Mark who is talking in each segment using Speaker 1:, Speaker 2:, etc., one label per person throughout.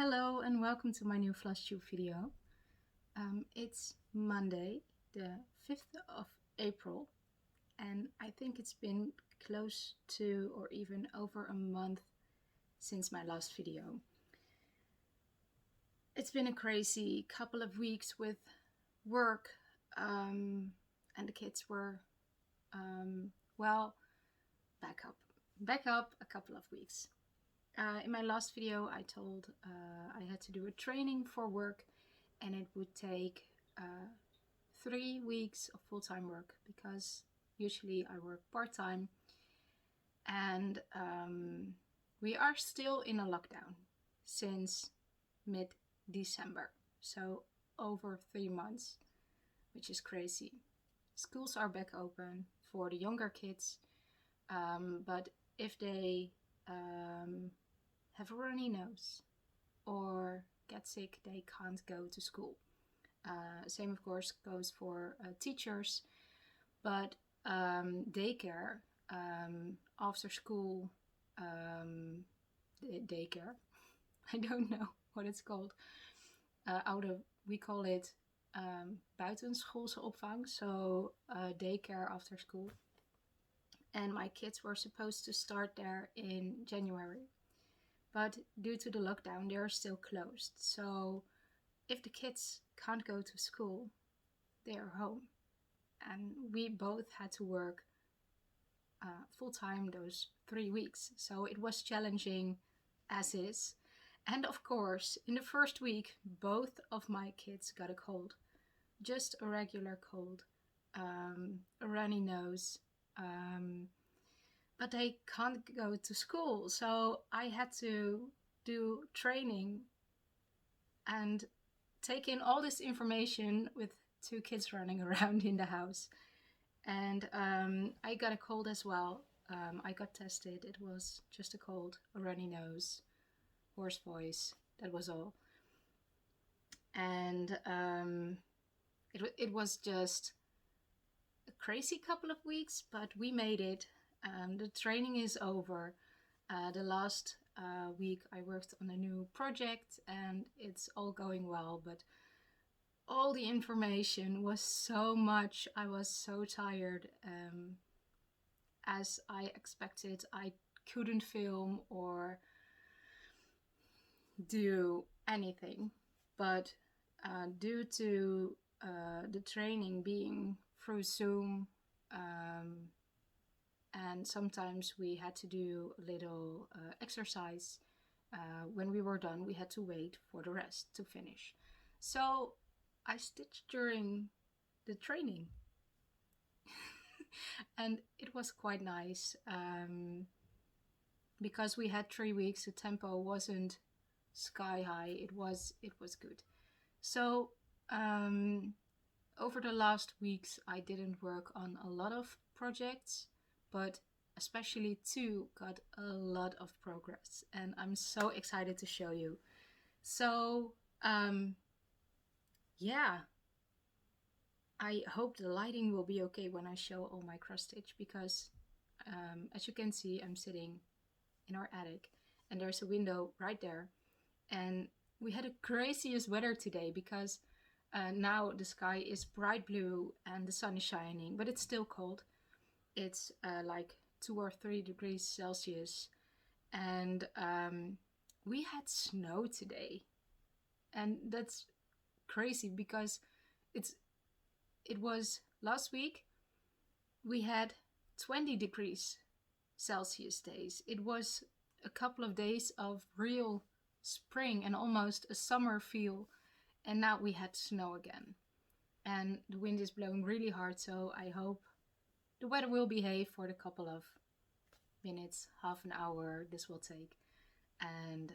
Speaker 1: Hello and welcome to my new Flosstube video. It's Monday, the 5th of April, and I think it's been close to or even over a month since my last video. It's been a crazy couple of weeks with work, and the kids were, back up a couple of weeks. In my last video I told I had to do a training for work and it would take 3 weeks of full-time work because usually I work part-time, and we are still in a lockdown since mid-December, so over 3 months, which is crazy. Schools are back open for the younger kids, but if they have a runny nose or get sick, they can't go to school. Same of course goes for teachers, but daycare, after school daycare, I don't know what it's called. We call it buitenschoolse opvang, so daycare after school. And my kids were supposed to start there in January. But due to the lockdown, they are still closed. So if the kids can't go to school, they are home. And we both had to work full-time those 3 weeks. So it was challenging as is. And of course, in the first week, both of my kids got a cold. Just a regular cold, a runny nose. But they can't go to school, so I had to do training and take in all this information with 2 kids running around in the house. And I got a cold as well. I got tested. It was just a cold, a runny nose, hoarse voice. That was all. And it was just a crazy couple of weeks, but we made it. The training is over. The last week I worked on a new project and it's all going well, but all the information was so much. I was so tired. As I expected, I couldn't film or do anything, but due to the training being through Zoom, and sometimes we had to do a little exercise. When we were done, we had to wait for the rest to finish. So I stitched during the training. And it was quite nice. Because we had 3 weeks, the tempo wasn't sky high. It was good. So over the last weeks, I didn't work on a lot of projects, but especially 2 got a lot of progress, and I'm so excited to show you. So yeah, I hope the lighting will be okay when I show all my cross stitch, because as you can see, I'm sitting in our attic and there's a window right there, and we had the craziest weather today because now the sky is bright blue and the sun is shining, but it's still cold. It's like 2 or 3 degrees Celsius, and we had snow today, and that's crazy because it was last week we had 20 degrees Celsius days. It was a couple of days of real spring and almost a summer feel, and now we had snow again, and the wind is blowing really hard, so I hope the weather will behave for the couple of minutes, half an hour this will take, and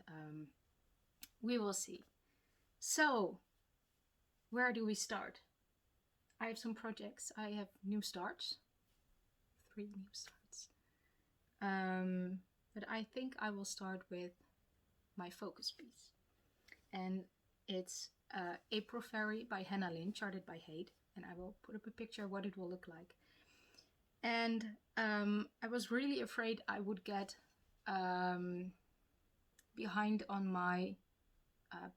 Speaker 1: we will see. So where do we start? I have some projects. I have new starts, 3 new starts, but I think I will start with my focus piece, and it's April Fairy by Lynn, charted by HAED, and I will put up a picture of what it will look like. And I was really afraid I would get behind on my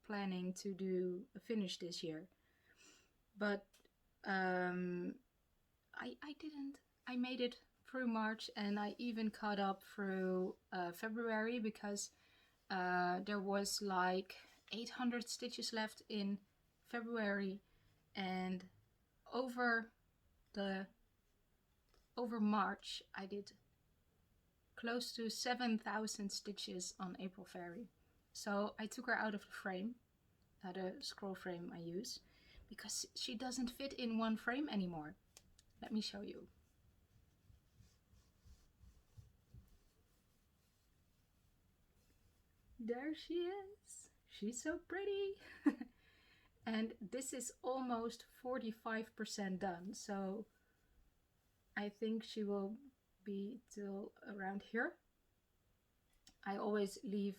Speaker 1: planning to do a finish this year, but I didn't. I made it through March, and I even caught up through February, because there was like 800 stitches left in February, and over March I did close to 7,000 stitches on April Fairy. So I took her out of the frame, the scroll frame I use, because she doesn't fit in one frame anymore. Let me show you. There she is. She's so pretty. And this is almost 45% done, so I think she will be till around here. I always leave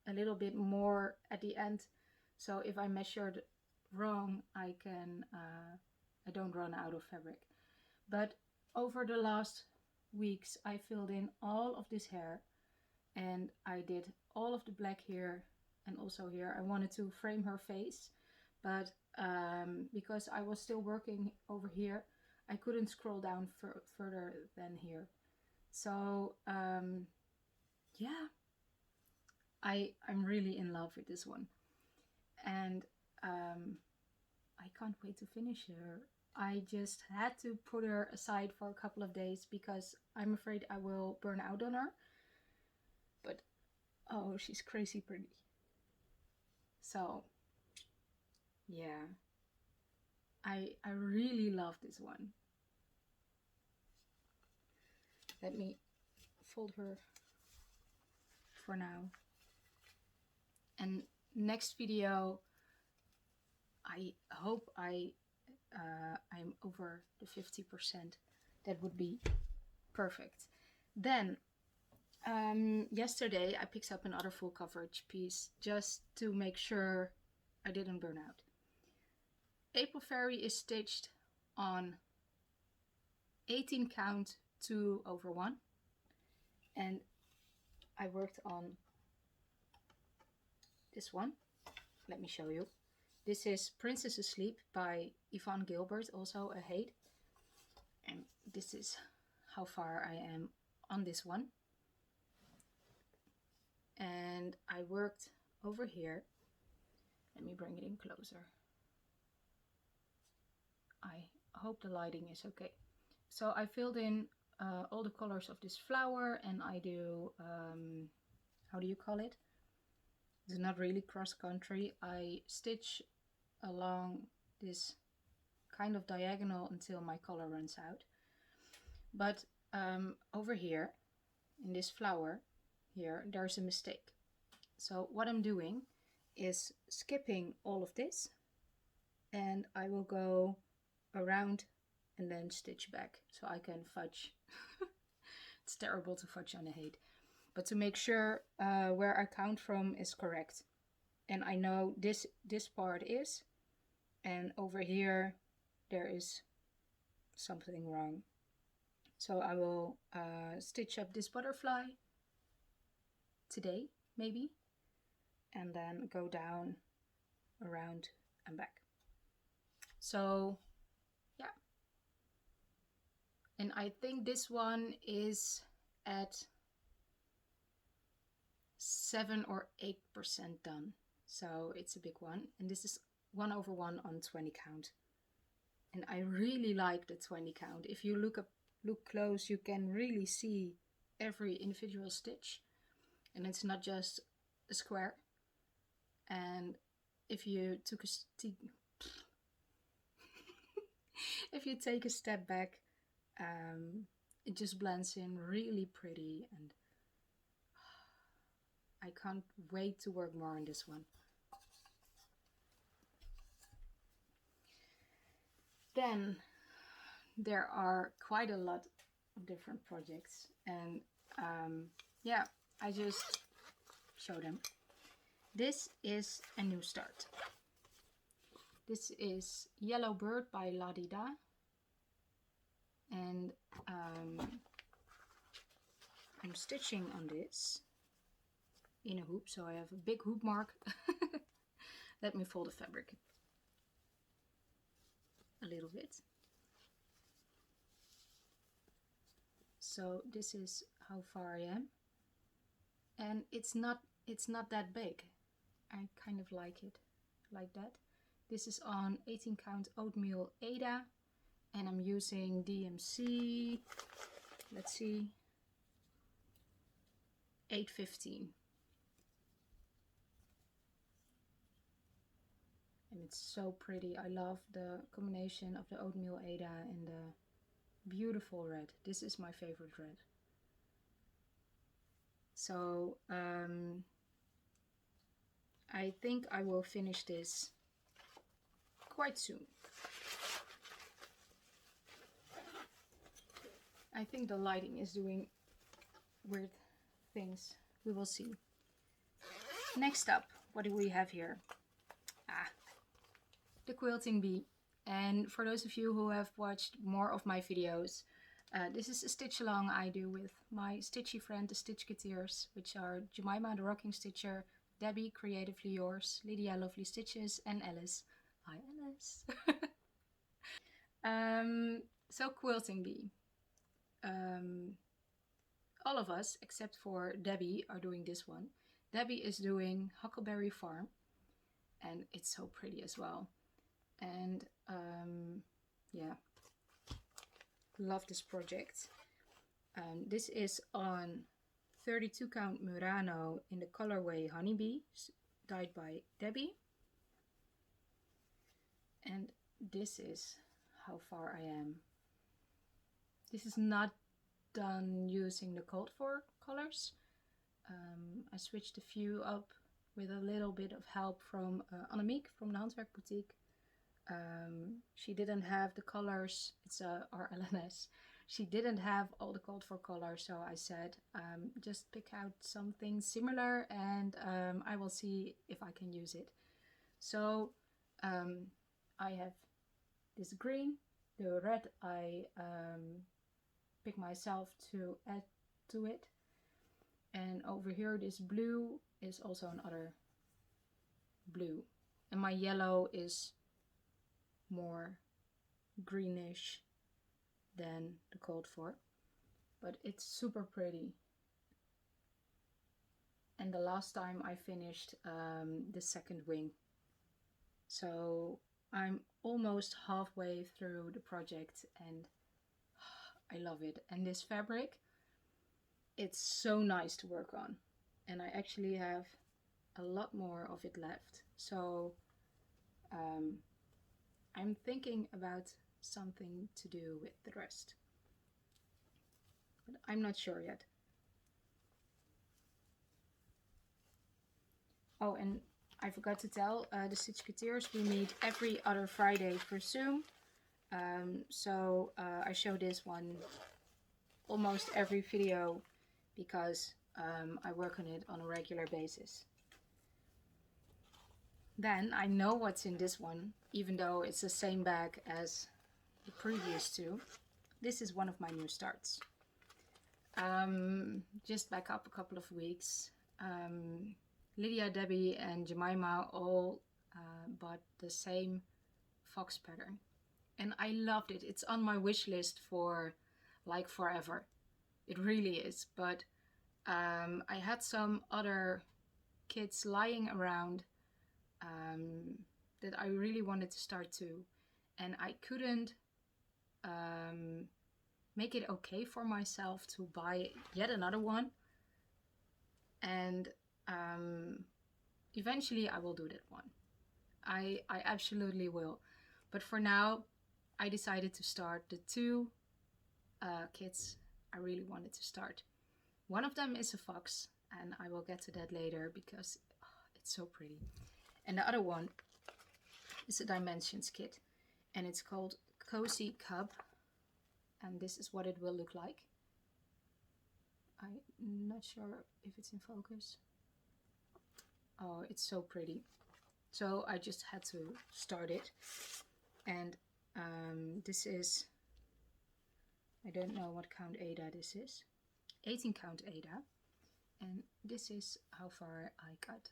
Speaker 1: a little bit more at the end, so if I measured wrong, I don't run out of fabric. But over the last weeks, I filled in all of this hair, and I did all of the black here and also here. I wanted to frame her face, but because I was still working over here, I couldn't scroll down further than here. So yeah, I'm really in love with this one, and I can't wait to finish her. I just had to put her aside for a couple of days because I'm afraid I will burn out on her. But oh, she's crazy pretty. So yeah, I really love this one. Let me fold her for now. And next video, I hope I'm over the 50%. That would be perfect. Then yesterday I picked up another full coverage piece just to make sure I didn't burn out. April Fairy is stitched on 18 count 2/1, and I worked on this one. Let me show you. This is Princess Asleep by Yvonne Gilbert, also a HAED, and this is how far I am on this one. And I worked over here. Let me bring it in closer. I hope the lighting is okay. So I filled in all the colors of this flower, and I do, how do you call it? It's not really cross country. I stitch along this kind of diagonal until my color runs out. But over here, in this flower here, there's a mistake. So what I'm doing is skipping all of this, and I will go around and then stitch back so I can fudge. It's terrible to fudge on a HAED, but to make sure where I count from is correct. And I know this part is, and over here there is something wrong. So I will stitch up this butterfly today, maybe, and then go down, around and back. So yeah, and I think this one is at 7 or 8% done, so it's a big one. And this is 1/1 on 20 count, and I really like the 20 count. If you look close, you can really see every individual stitch, and it's not just a square. And if you took a if you take a step back, it just blends in really pretty, and I can't wait to work more on this one. Then there are quite a lot of different projects, and yeah, I just show them. This is a new start. This is Yellow Bird by Lydia, and I'm stitching on this in a hoop, so I have a big hoop mark. Let me fold the fabric a little bit. So this is how far I am, and it's not that big. I kind of like it like that. This is on 18 count oatmeal Aida, and I'm using DMC, let's see, 815. And it's so pretty. I love the combination of the oatmeal Aida and the beautiful red. This is my favorite red. So I think I will finish this quite soon. I think the lighting is doing weird things. We will see. Next up, what do we have here? The Quilting Bee. And for those of you who have watched more of my videos, this is a stitch along I do with my stitchy friend, the Stitchketeers, which are Jemima the Rocking Stitcher, Debbie, Creatively Yours, Lydia, LovelyStitches, and Alice. Hi, Alice. So Quilting Bee. All of us, except for Debbie, are doing this one. Debbie is doing Huckleberry Farm, and it's so pretty as well. And yeah, love this project. This is on 32 count Murano in the colorway Honnybee, dyed by Debbie. And this is how far I am. This is not done using the called for colors. I switched a few up with a little bit of help from Annemiek from the Handwerkboetiek. She didn't have the colors, it's our LNS. She didn't have all the called for colors, so I said just pick out something similar and I will see if I can use it. So I have this green, the red I pick myself to add to it, and over here this blue is also another blue, and my yellow is more greenish than the called for, but it's super pretty. And the last time I finished the second wing, so I'm almost halfway through the project and I love it. And this fabric, it's so nice to work on, and I actually have a lot more of it left, so I'm thinking about something to do with the rest, but I'm not sure yet. Oh, and I forgot to tell the Stitchketeers, we meet every other Friday for Zoom. So I show this one almost every video because I work on it on a regular basis. Then I know what's in this one, even though it's the same bag as the previous two. This is one of my new starts. Just back up a couple of weeks. Lydia, Debbie and Jemima all bought the same fox pattern. And I loved it. It's on my wish list for like forever. It really is. But I had some other kits lying around that I really wanted to start too. And I couldn't make it okay for myself to buy yet another one. And eventually I will do that one. I absolutely will. But for now, I decided to start the two kits I really wanted to start. One of them is a fox, and I will get to that later because it's so pretty. And the other one is a Dimensions kit, and it's called Cozy Cub, and this is what it will look like. I'm not sure if it's in focus. Oh, it's so pretty. So I just had to start it. And this is, I don't know what count Aida this is. 18 count Aida. And this is how far I cut.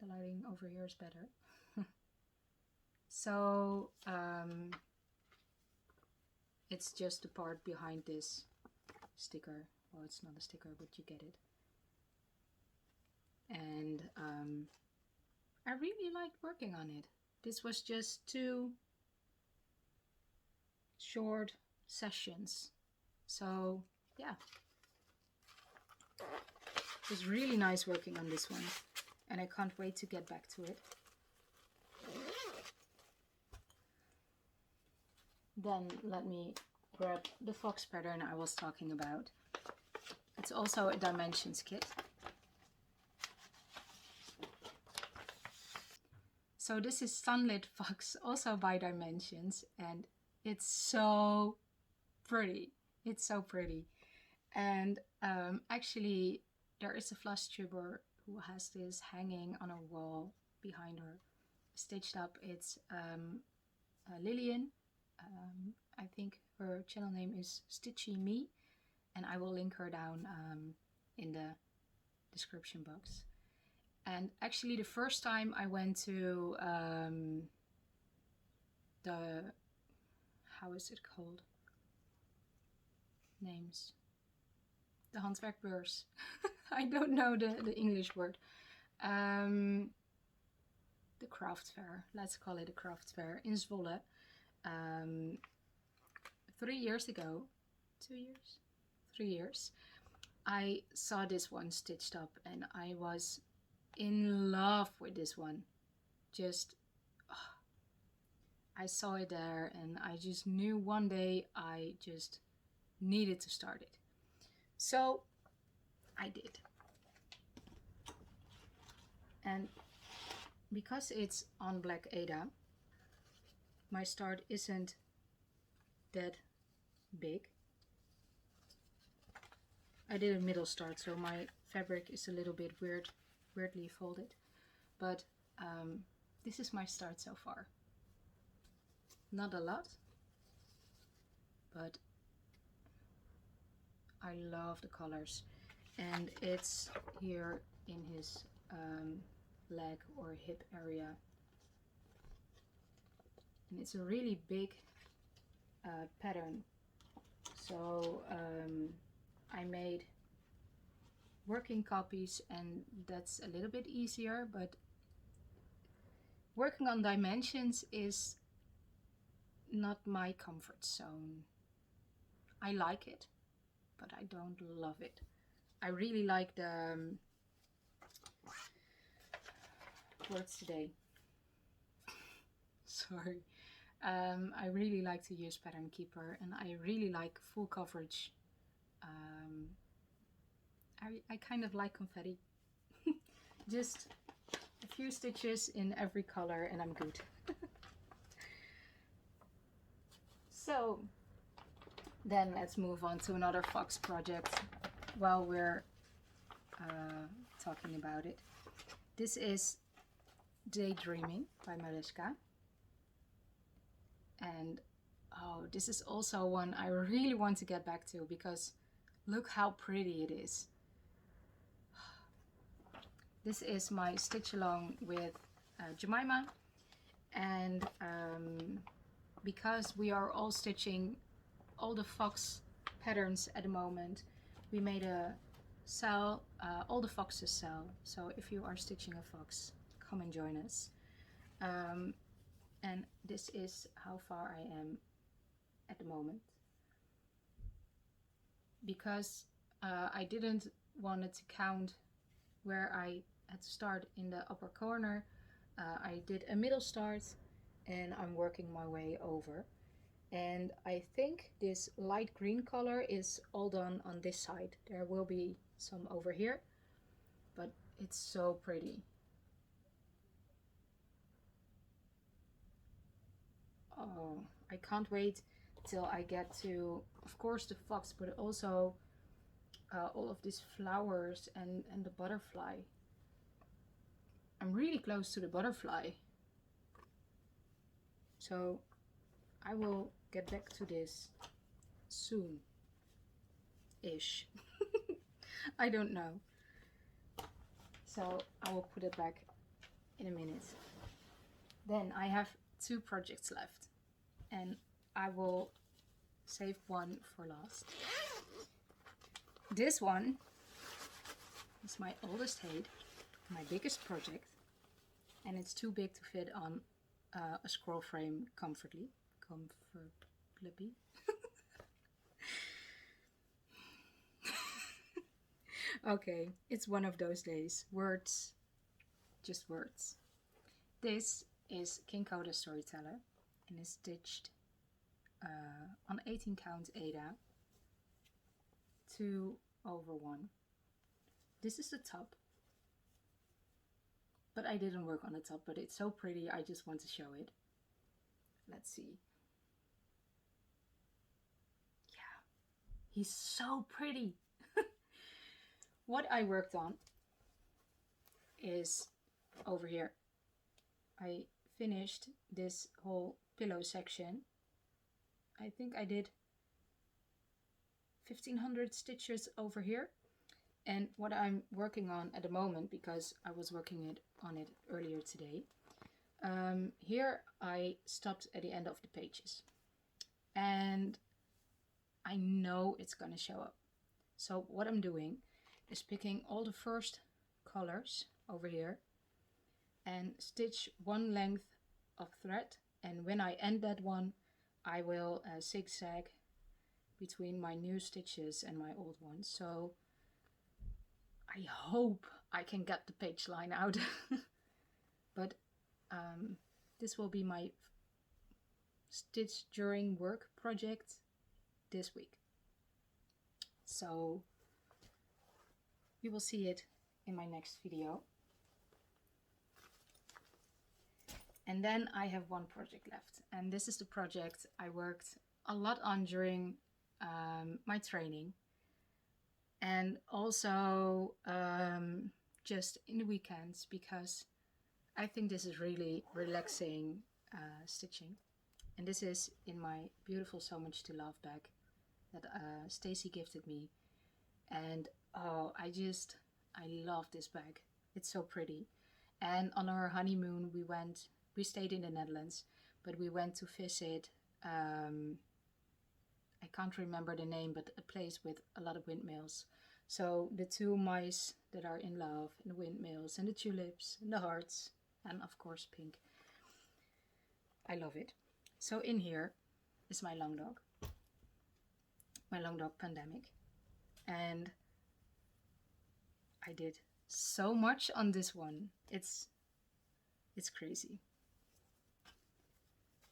Speaker 1: the lighting over here is better. So it's just the part behind this sticker. Well, it's not a sticker, but you get it. And I really liked working on it. This was just 2 short sessions. So yeah, it was really nice working on this one, and I can't wait to get back to it. Then let me grab the fox pattern I was talking about. It's also a dimensions kit. So this is Sunlit Fox, also by Dimensions, and it's so pretty. It's so pretty. And actually there is a Flosstuber who has this hanging on a wall behind her, stitched up. It's Lilian. I think her channel name is Stitchy Me, and I will link her down in the description box. And actually the first time I went to the, how is it called? Names. The Handwerkboetiek. I don't know the English word. The craft fair. Let's call it a craft fair in Zwolle. 3 years ago. 2 years? 3 years. I saw this one stitched up and I was in love with this one. Just, oh, I saw it there and I just knew one day I just needed to start it. So I did. And because it's on black aida, my start isn't that big. I did a middle start, so my fabric is a little bit weirdly folded, but this is my start so far. Not a lot, but I love the colors, and it's here in his leg or hip area, and it's a really big pattern. So I made working copies, and that's a little bit easier, but working on dimensions is not my comfort zone. I like it, but I don't love it. I really like the words today. Sorry. I really like to use Pattern Keeper, and I really like full coverage. I kind of like confetti. Just a few stitches in every color and I'm good. So then let's move on to another fox project while we're talking about it. This is Daydreaming by Merejka. And oh, this is also one I really want to get back to because look how pretty it is. This is my stitch along with Jemima, and because we are all stitching all the fox patterns at the moment, we made a cell, all the foxes cell. So if you are stitching a fox, come and join us. And this is how far I am at the moment. Because I didn't want to count where I had to start in the upper corner, I did a middle start and I'm working my way over. And I think this light green color is all done on this side. There will be some over here, but it's so pretty. Oh, I can't wait till I get to, of course, the fox, but also all of these flowers and the butterfly. I'm really close to the butterfly. So I will get back to this soon-ish. I don't know. So I will put it back in a minute. Then I have 2 projects left, and I will save one for last. This one is my oldest HAED, my biggest project, and it's too big to fit on a scroll frame comfortably. Okay, it's one of those days. Words, just words. This is Coda Storryteller and is stitched on 18 count aida 2/1. This is the top, but I didn't work on the top, but it's so pretty, I just want to show it. Let's see. Yeah, he's so pretty. What I worked on is over here. I finished this whole pillow section. I think I did 1500 stitches over here. And what I'm working on at the moment, because I was working on it earlier today, here I stopped at the end of the pages. And I know it's gonna show up. So what I'm doing is picking all the first colors over here and stitch one length of thread, and when I end that one I will zigzag between my new stitches and my old ones. So I hope I can get the page line out. But this will be my stitch during work project this week, so you will see it in my next video. And then I have one project left, and this is the project I worked a lot on during my training, and also just in the weekends, because I think this is really relaxing stitching. And this is in my beautiful So Much to Love bag that Stacy gifted me, and oh, I love this bag. It's so pretty. And on our honeymoon we stayed in the Netherlands, but we went to visit, I can't remember the name, but a place with a lot of windmills. So the 2 mice that are in love, and the windmills, and the tulips, and the hearts, and of course pink. I love it. So in here is my long dog Pandemic, and I did so much on this one. It's crazy.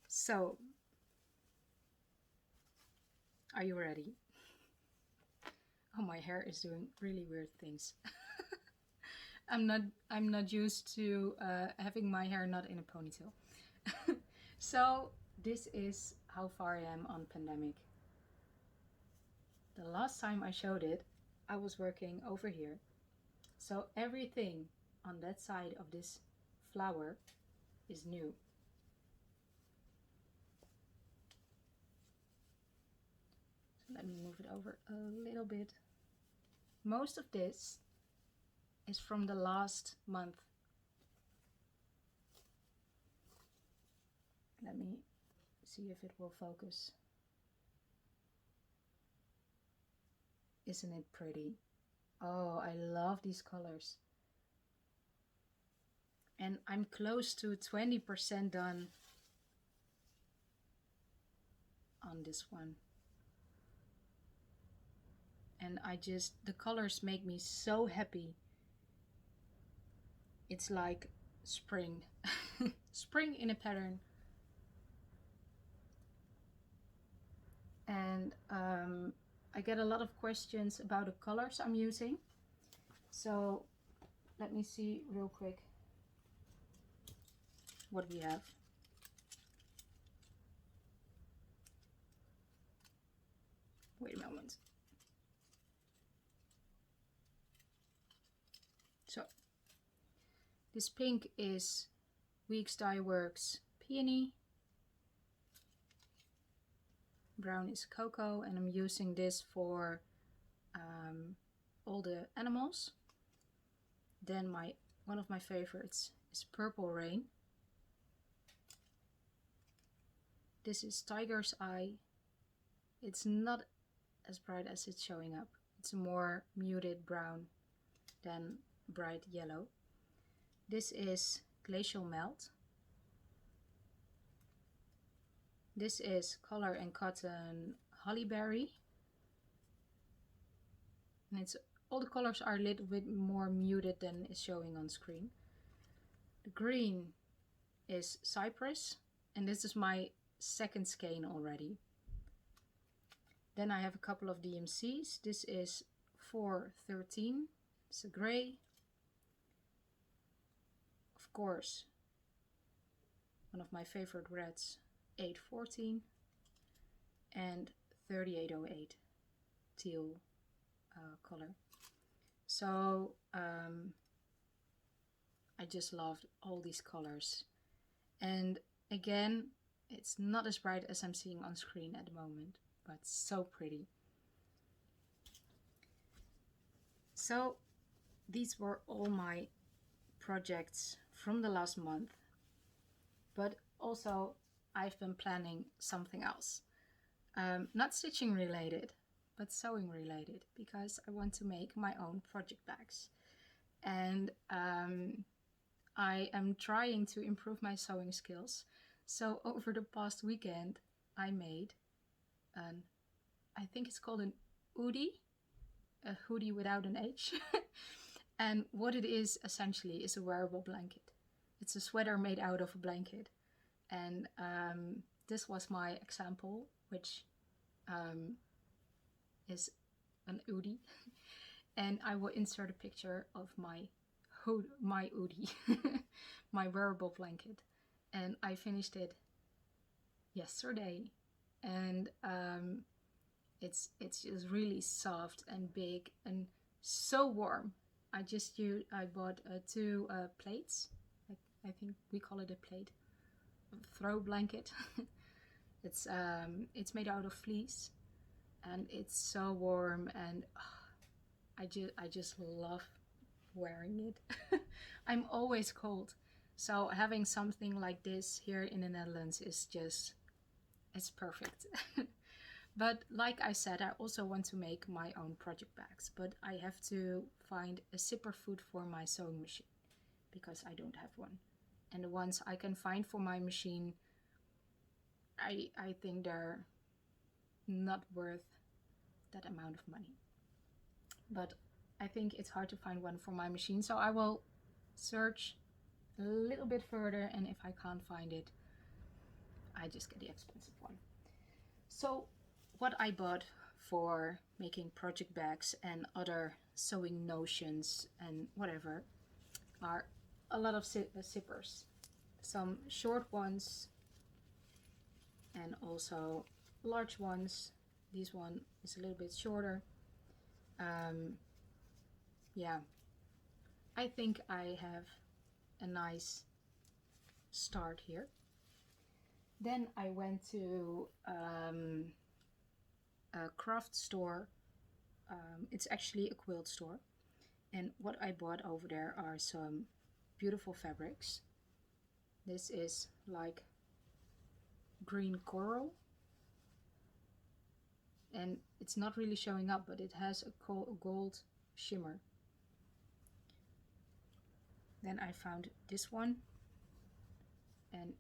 Speaker 1: So, are you ready? Oh, my hair is doing really weird things. I'm not used to having my hair not in a ponytail. So this is how far I am on Pandemic. The last time I showed it, I was working over here. So everything on that side of this flower is new. So let me move it over a little bit. Most of this is from the last month. Let me see if it will focus. Isn't it pretty? Oh, I love these colors. And I'm close to 20% done on this one. And the colors make me so happy. It's like spring. Spring in a pattern. And I get a lot of questions about the colors I'm using. So let me see real quick what we have. Wait a moment. So this pink is Weeks Dye Works Peony. Brown is Cocoa, and I'm using this for all the animals. Then one of my favorites is Purple Rain. This is Tiger's Eye. It's not as bright as it's showing up. It's more muted brown than bright yellow. This is Glacial Melt. This is Color and Cotton Hollyberry. And it's all the colors are a little bit more muted than is showing on screen. The green is Cypress, and this is my second skein already. Then I have a couple of DMCs. This is 413, it's a gray. Of course, one of my favorite reds, 814 and 3808 teal color. So I just loved all these colors, and again, it's not as bright as I'm seeing on screen at the moment, but so pretty. So these were all my projects from the last month, but also I've been planning something else, not stitching related but sewing related, because I want to make my own project bags. And I am trying to improve my sewing skills. So over the past weekend I made I think it's called an hoodie, a hoodie without an H. And what it is essentially is a wearable blanket. It's a sweater made out of a blanket. And this was my example, which is an hoodie. And I will insert a picture of my hoodie, my wearable blanket. And I finished it yesterday. And it's just really soft and big and so warm. I bought 2 plates. I think we call it a plate, throw blanket. It's made out of fleece, and it's so warm, and I just love wearing it. I'm always cold, so having something like this here in the Netherlands is just, it's perfect. But like I said, I also want to make my own project bags, but I have to find a zipper foot for my sewing machine because I don't have one. And the ones I can find for my machine, I think they're not worth that amount of money. But I think it's hard to find one for my machine, so I will search a little bit further, and if I can't find it, I just get the expensive one. So what I bought for making project bags and other sewing notions and whatever are a lot of zippers. Some short ones and also large ones. This one is a little bit shorter. Yeah, I think I have a nice start here. Then I went to a craft store. It's actually a quilt store, and what I bought over there are some beautiful fabrics. This is like green coral, and it's not really showing up, but it has a gold shimmer. Then I found this one, and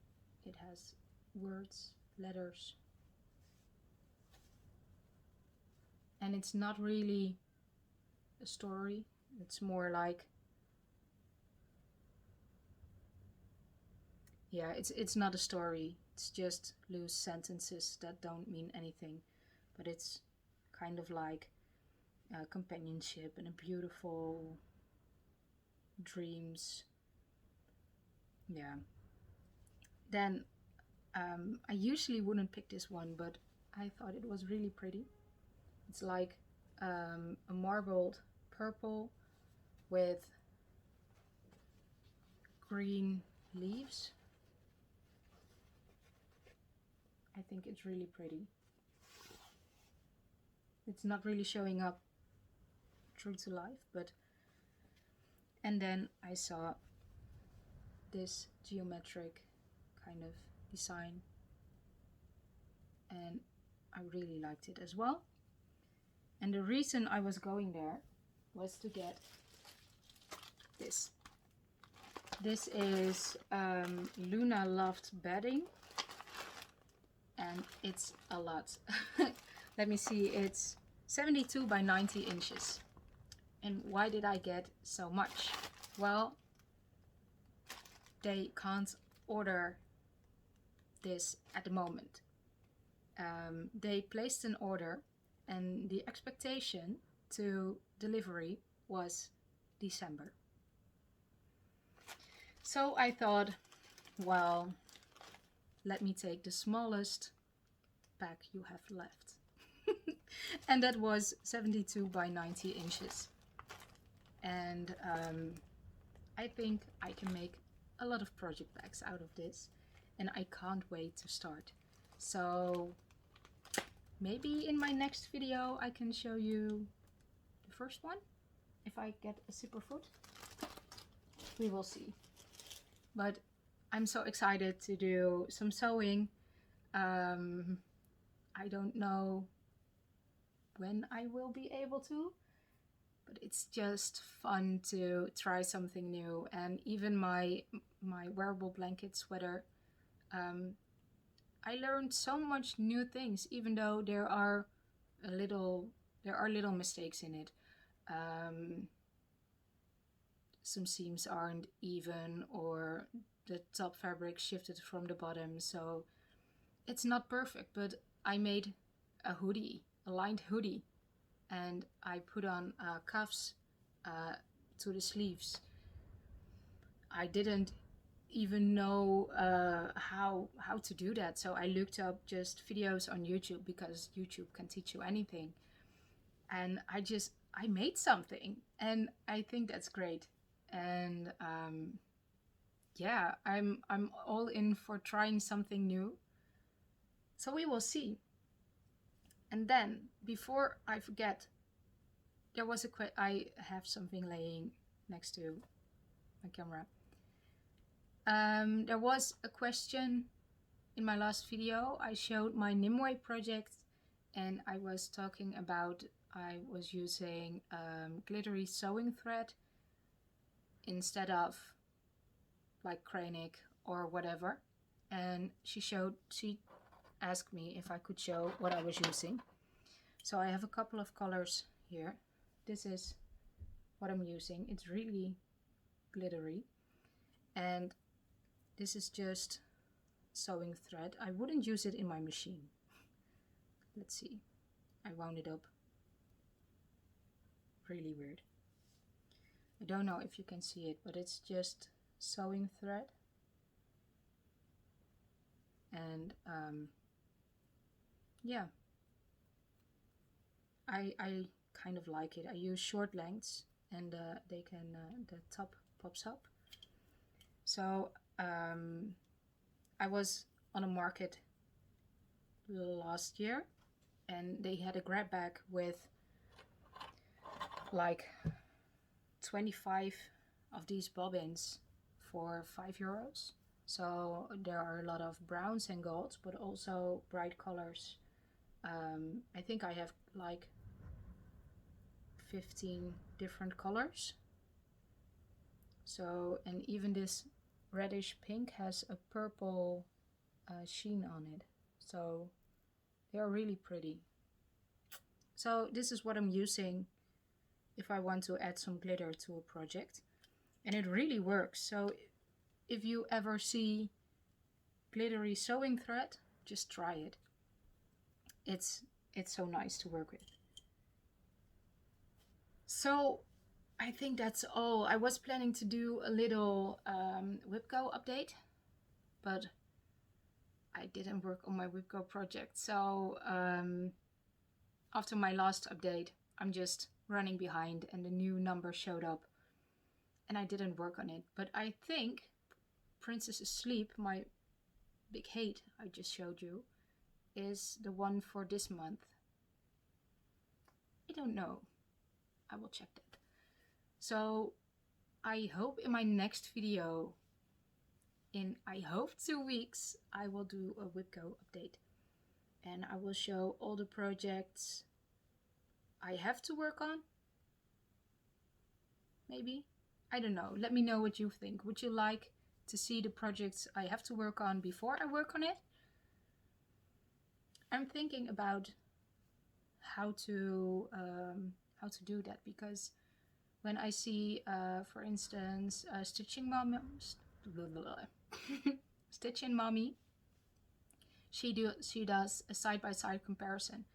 Speaker 1: it has words, letters, and it's not really a story. It's more like, yeah, it's not a story. It's just loose sentences that don't mean anything, but it's kind of like companionship and a beautiful dreams. Yeah. Then I usually wouldn't pick this one, but I thought it was really pretty. It's like a marbled purple with green leaves. I think it's really pretty. It's not really showing up true to life, but... And then I saw this geometric kind of design, and I really liked it as well. And the reason I was going there was to get this. This is Luna Loved Bedding, and it's a lot. Let me see, it's 72 by 90 inches. And why did I get so much? Well, they can't order this at the moment. They placed an order and the expectation to delivery was December. So I thought, well, let me take the smallest pack you have left. And that was 72 by 90 inches. And I think I can make a lot of project bags out of this, and I can't wait to start. So maybe in my next video I can show you the first one, if I get a superfoot. We will see. But I'm so excited to do some sewing. I don't know when I will be able to, but it's just fun to try something new. And even my wearable blanket sweater, I learned so much new things, even though there are little mistakes in it. Some seams aren't even, or the top fabric shifted from the bottom, so it's not perfect. But I made a hoodie, a lined hoodie, and I put on cuffs to the sleeves. I didn't even know how to do that, so I looked up just videos on YouTube, because YouTube can teach you anything, and I made something, and I think that's great. And yeah, I'm all in for trying something new, so we will see. And then, before I forget, there was I have something laying next to my camera. There was a question in my last video. I showed my Nimue project, and I was talking about I was using glittery sewing thread instead of like creme or whatever. And she asked me if I could show what I was using. So I have a couple of colors here. This is what I'm using. It's really glittery. And this is just sewing thread. I wouldn't use it in my machine. Let's see. I wound it up. Really weird. I don't know if you can see it, but it's just sewing thread. And yeah, I kind of like it. I use short lengths, and the top pops up. So I was on a market last year, and they had a grab bag with like 25 of these bobbins for €5. So there are a lot of browns and golds, but also bright colors. I think I have like 15 different colors. So, and even this reddish pink has a purple sheen on it. So they are really pretty. So this is what I'm using if I want to add some glitter to a project. And it really works. So if you ever see glittery sewing thread, just try it. It's so nice to work with. So I think that's all. I was planning to do a little WebGo update, but I didn't work on my WebGo project. So after my last update, I'm just running behind, and the new number showed up and I didn't work on it. But I think Princess Asleep, my big HAED I just showed you, is the one for this month. I don't know. I will check that. So I hope in my next video in, I hope, 2 weeks, I will do a Whipco update. And I will show all the projects I have to work on. Maybe. I don't know. Let me know what you think. Would you like to see the projects I have to work on before I work on it? I'm thinking about how to do that, because when I see, for instance, Stitching Mommy, she does a side-by-side comparison.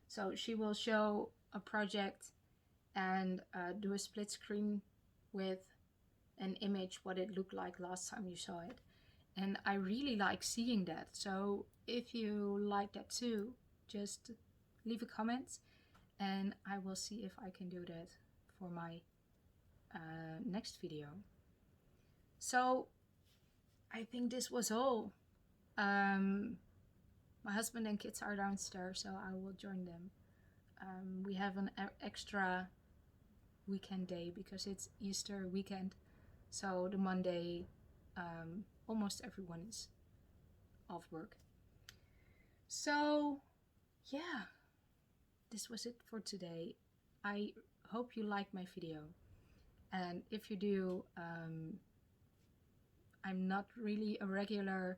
Speaker 1: So she will show a project and do a split screen with an image what it looked like last time you saw it. And I really like seeing that. So if you like that too, just leave a comment and I will see if I can do that for my next video. So I think this was all. My husband and kids are downstairs, so I will join them. We have an extra weekend day because it's Easter weekend. So the Monday, almost everyone is off work. So yeah, this was it for today. I hope you liked my video. And if you do, I'm not really a regular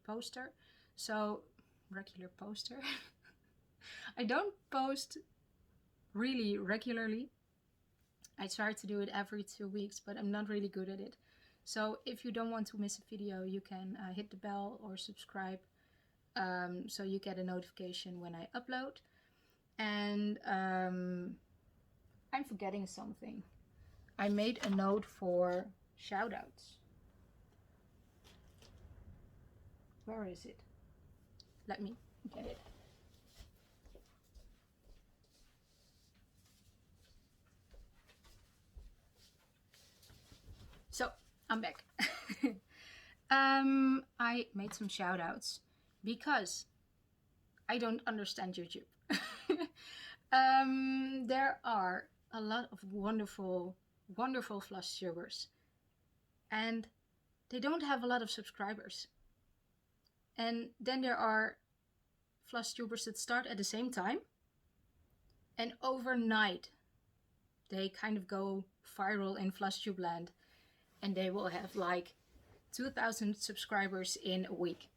Speaker 1: poster. So, regular poster? I don't post really regularly. I try to do it every 2 weeks, but I'm not really good at it. So if you don't want to miss a video, you can hit the bell or subscribe, so you get a notification when I upload. And I'm forgetting something. I made a note for shoutouts. Where is it? Let me get it. So, I'm back. I made some shoutouts because I don't understand YouTube. There are a lot of wonderful Flosstubers, and they don't have a lot of subscribers. And then there are Flosstubers that start at the same time, and overnight they kind of go viral in Flosstube land, and they will have like 2,000 subscribers in a week.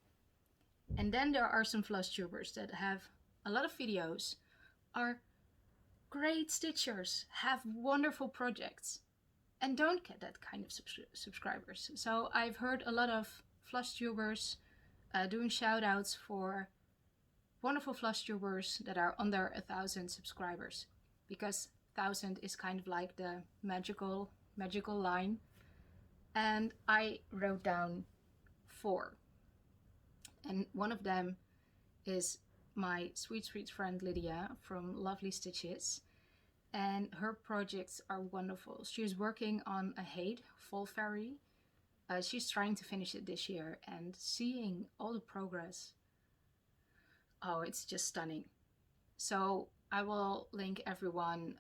Speaker 1: And then there are some Flosstubers that have a lot of videos, are great stitchers, have wonderful projects, and don't get that kind of subscribers. So I've heard a lot of Flosstubers doing shoutouts for wonderful Flosstubers that are under 1,000 subscribers, because 1,000 is kind of like the magical line. And I wrote down 4. And one of them is my sweet friend Lydia from LovelyStitches. And her projects are wonderful. She's working on a HAED Fall Fairy. She's trying to finish it this year, and seeing all the progress, oh, it's just stunning. So I will link everyone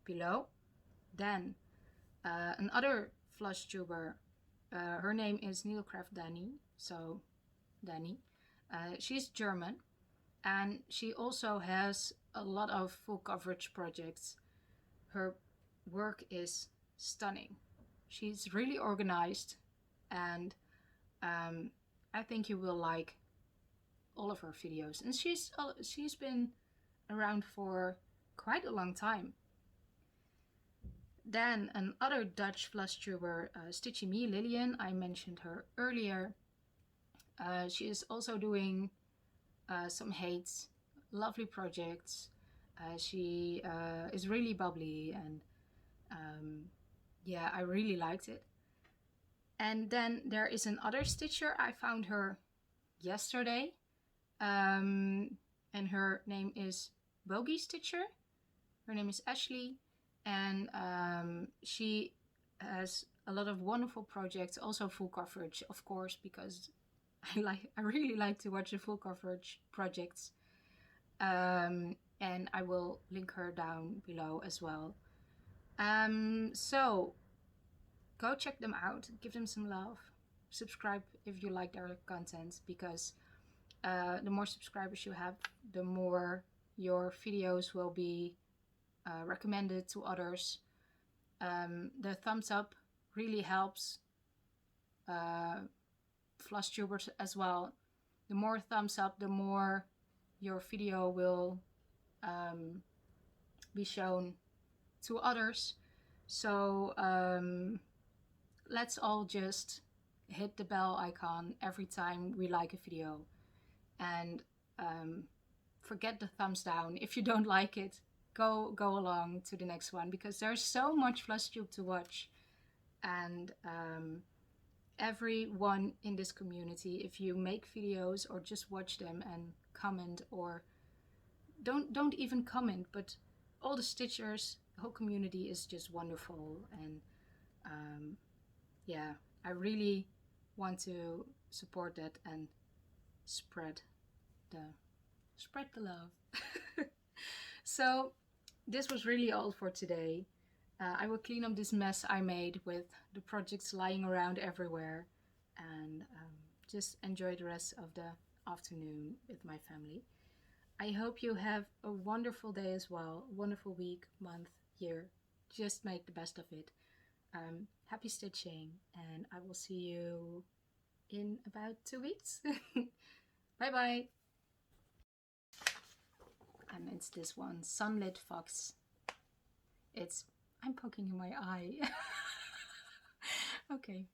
Speaker 1: below. Then another Flosstuber, her name is Needlecraft Dani, so Dani. She's German, and she also has a lot of full coverage projects. Her work is stunning. She's really organized, and I think you will like all of her videos. And she's been around for quite a long time. Then another Dutch Flosstuber, Stitchy Me, Lilian, I mentioned her earlier. She is also doing some HAEDs, lovely projects. She is really bubbly, and yeah, I really liked it. And then there is another stitcher. I found her yesterday, and her name is Booggie Stitcher. Her name is Ashlee, and she has a lot of wonderful projects, also full coverage, of course, because I really like to watch the full coverage projects. And I will link her down below as well. So go check them out, give them some love. subscribe if you like their content, because the more subscribers you have, the more your videos will be recommended to others. The thumbs up really helps Flosstubers as well. The more thumbs up, the more your video will be shown to others. So let's all just hit the bell icon every time we like a video, and forget the thumbs down. If you don't like it, go along to the next one, because there's so much Flosstube to watch. And everyone in this community, if you make videos or just watch them and comment, or don't even comment, but all the stitchers, the whole community is just wonderful. And yeah, I really want to support that and spread the love. So this was really all for today. I will clean up this mess I made with the projects lying around everywhere, and just enjoy the rest of the afternoon with my family. I hope you have a wonderful day as well, wonderful week, month, year. Just make the best of it. Happy stitching, and I will see you in about 2 weeks. Bye bye. And it's this one, Sunlit Fox. I'm poking in my eye. Okay.